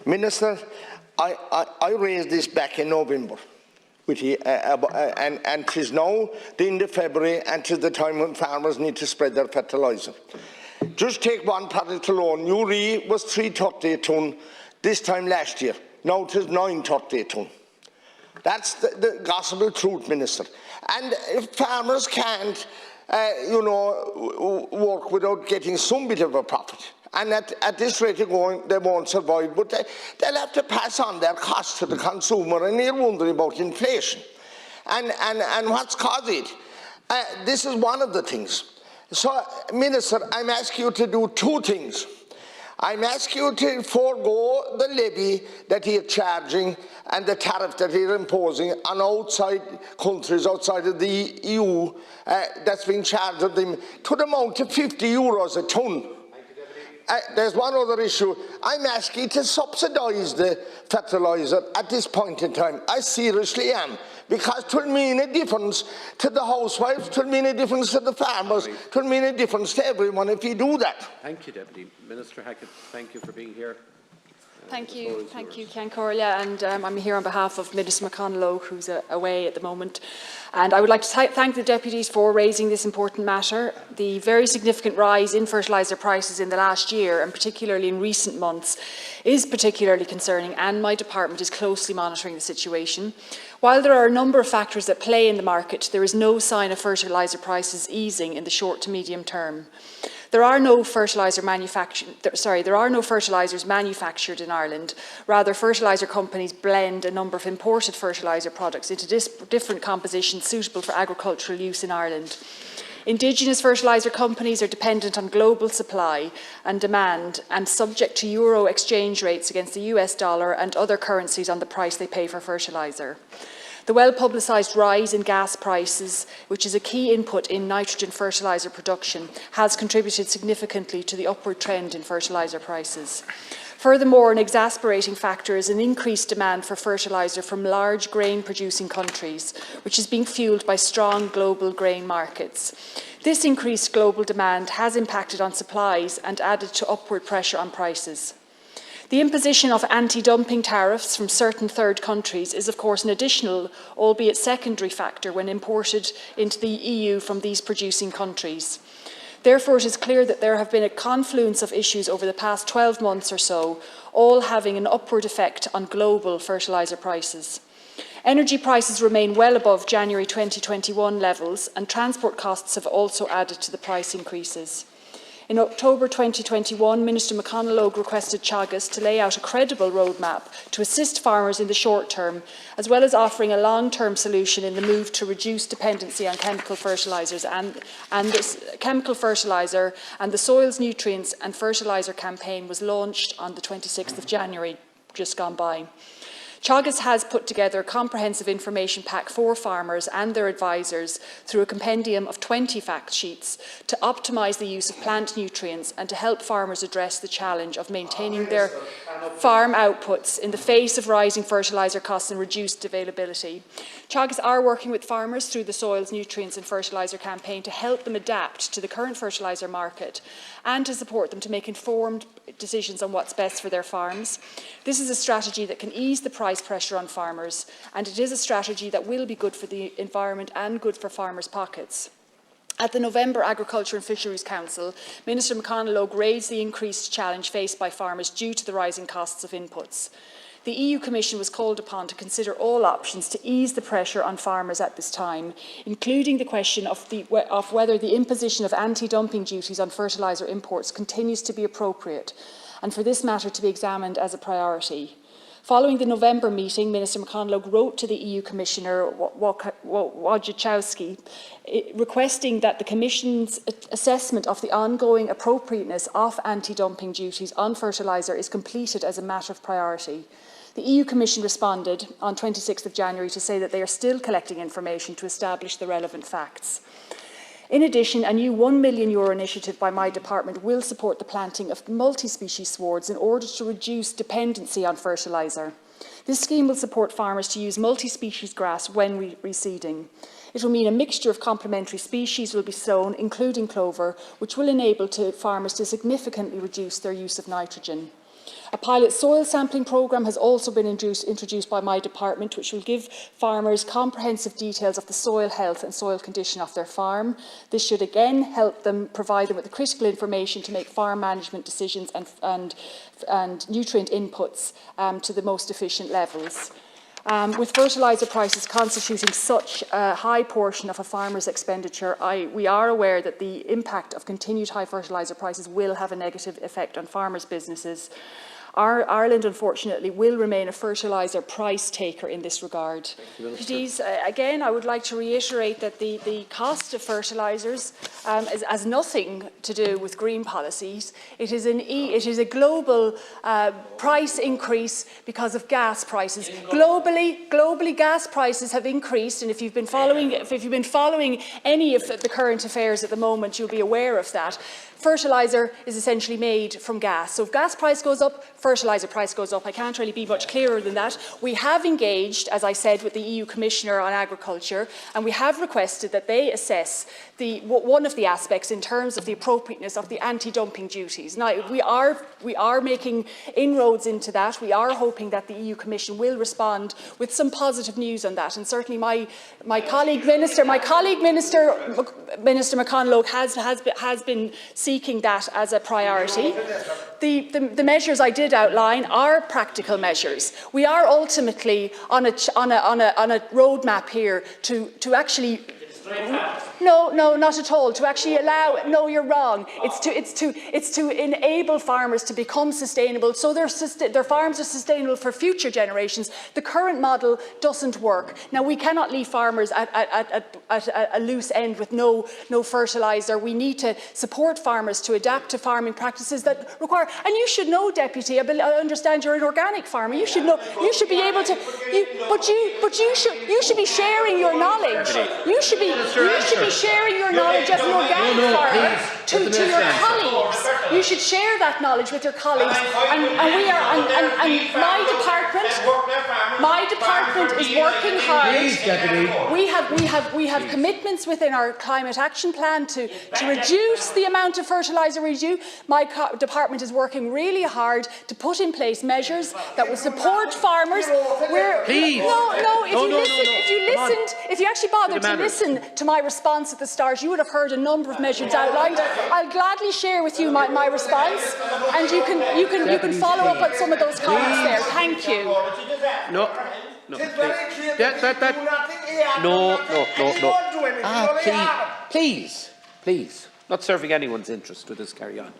Minister, I raised this back in November with you, and it is now the end of February, and it is the time when farmers need to spread their fertiliser. Just take one product alone. Urea was 330 a tonne this time last year. Now it is 930 a tonne. That's the gospel truth, Minister. And if farmers can't, work without getting some bit of a profit, and at this rate of going, they won't survive, but they'll have to pass on their costs to the consumer, and they're wondering about inflation. And what's caused it? This is one of the things. So, Minister, I'm asking you to do two things. I'm asking you to forego the levy that he is charging and the tariff that he is imposing on outside countries outside of the EU that's being charged of them to the amount of €50 a tonne. There's one other issue. I'm asking you to subsidise the fertiliser at this point in time. I seriously am, because it will mean a difference to the housewives, it will mean a difference to the farmers, it will mean a difference to everyone if you do that. Thank you, Deputy Minister Hackett. Thank you for being here. Thank you, Ceann Comhairle, and I'm here on behalf of Minister McConalogue, who's away at the moment. And I would like to thank the deputies for raising this important matter. The very significant rise in fertiliser prices in the last year, and particularly in recent months, is particularly concerning, and my department is closely monitoring the situation. While there are a number of factors at play in the market, there is no sign of fertiliser prices easing in the short to medium term. There are no fertilisers manufactured in Ireland. Rather, fertiliser companies blend a number of imported fertiliser products into different compositions suitable for agricultural use in Ireland. Indigenous fertiliser companies are dependent on global supply and demand and subject to euro exchange rates against the US dollar and other currencies on the price they pay for fertiliser. The well-publicised rise in gas prices, which is a key input in nitrogen fertiliser production, has contributed significantly to the upward trend in fertiliser prices. Furthermore, an exasperating factor is an increased demand for fertiliser from large grain-producing countries, which is being fuelled by strong global grain markets. This increased global demand has impacted on supplies and added to upward pressure on prices. The imposition of anti-dumping tariffs from certain third countries is, of course, an additional, albeit secondary factor when imported into the EU from these producing countries. Therefore, it is clear that there have been a confluence of issues over the past 12 months or so, all having an upward effect on global fertiliser prices. Energy prices remain well above January 2021 levels, and transport costs have also added to the price increases. In October 2021, Minister McConalogue requested Teagasc to lay out a credible roadmap to assist farmers in the short term, as well as offering a long-term solution in the move to reduce dependency on chemical fertilisers and the Soils, Nutrients and Fertiliser campaign was launched on the 26th of January, just gone by. Teagasc has put together a comprehensive information pack for farmers and their advisors through a compendium of 20 fact sheets to optimise the use of plant nutrients and to help farmers address the challenge of maintaining their farm outputs in the face of rising fertiliser costs and reduced availability. Teagasc are working with farmers through the Soils, Nutrients and Fertiliser campaign to help them adapt to the current fertiliser market and to support them to make informed decisions on what's best for their farms. This is a strategy that can ease the price pressure on farmers, and it is a strategy that will be good for the environment and good for farmers' pockets. At the November Agriculture and Fisheries Council, Minister McConalogue raised the increased challenge faced by farmers due to the rising costs of inputs. The EU Commission was called upon to consider all options to ease the pressure on farmers at this time, including the question of whether the imposition of anti-dumping duties on fertiliser imports continues to be appropriate, and for this matter to be examined as a priority. Following the November meeting, Minister McConalogue wrote to the EU Commissioner Wojciechowski requesting that the Commission's assessment of the ongoing appropriateness of anti-dumping duties on fertiliser is completed as a matter of priority. The EU Commission responded on 26th of January to say that they are still collecting information to establish the relevant facts. In addition, a new €1 million initiative by my department will support the planting of multi-species swards in order to reduce dependency on fertiliser. This scheme will support farmers to use multi-species grass when reseeding. It will mean a mixture of complementary species will be sown, including clover, which will enable farmers to significantly reduce their use of nitrogen. A pilot soil sampling programme has also been introduced by my department, which will give farmers comprehensive details of the soil health and soil condition of their farm. This should again help them, provide them with the critical information to make farm management decisions and nutrient inputs to the most efficient levels. With fertiliser prices constituting such a high portion of a farmer's expenditure, we are aware that the impact of continued high fertiliser prices will have a negative effect on farmers' businesses. Ireland, unfortunately, will remain a fertiliser price taker in this regard. Please, again, I would like to reiterate that the cost of fertilisers has nothing to do with green policies. It is a global price increase because of gas prices. Globally, gas prices have increased, and if you've been following any of the current affairs at the moment, you'll be aware of that. Fertiliser is essentially made from gas. So if gas price goes up, fertiliser price goes up. I can't really be much clearer than that. We have engaged, as I said, with the EU Commissioner on Agriculture, and we have requested that they assess one of the aspects in terms of the appropriateness of the anti-dumping duties. Now, we are making inroads into that. We are hoping that the EU Commission will respond with some positive news on that. And certainly my colleague Minister McConalogue has been seeking that as a priority. The measures I did outline are practical measures. We are ultimately on a roadmap here to actually. No, not at all. To actually allow, no, you're wrong. It's to enable farmers to become sustainable, so their farms are sustainable for future generations. The current model doesn't work. Now, we cannot leave farmers at a loose end with no fertiliser. We need to support farmers to adapt to farming practices that require. And you should know, Deputy. I understand you're an organic farmer. You should know. You should be able to. You should be sharing your knowledge. You should be sharing your knowledge as an organic farmer to your colleagues. You should share that knowledge with your colleagues. And my department is working hard. We have commitments within our climate action plan to reduce the amount of fertiliser we do. My department is working really hard to put in place measures that will support farmers. If you actually bothered to listen to my response at the start, you would have heard a number of measures outlined. I'll gladly share with you my response, and you can follow up on some of those comments there. Thank you. Please. Not serving anyone's interest with this. Carry on.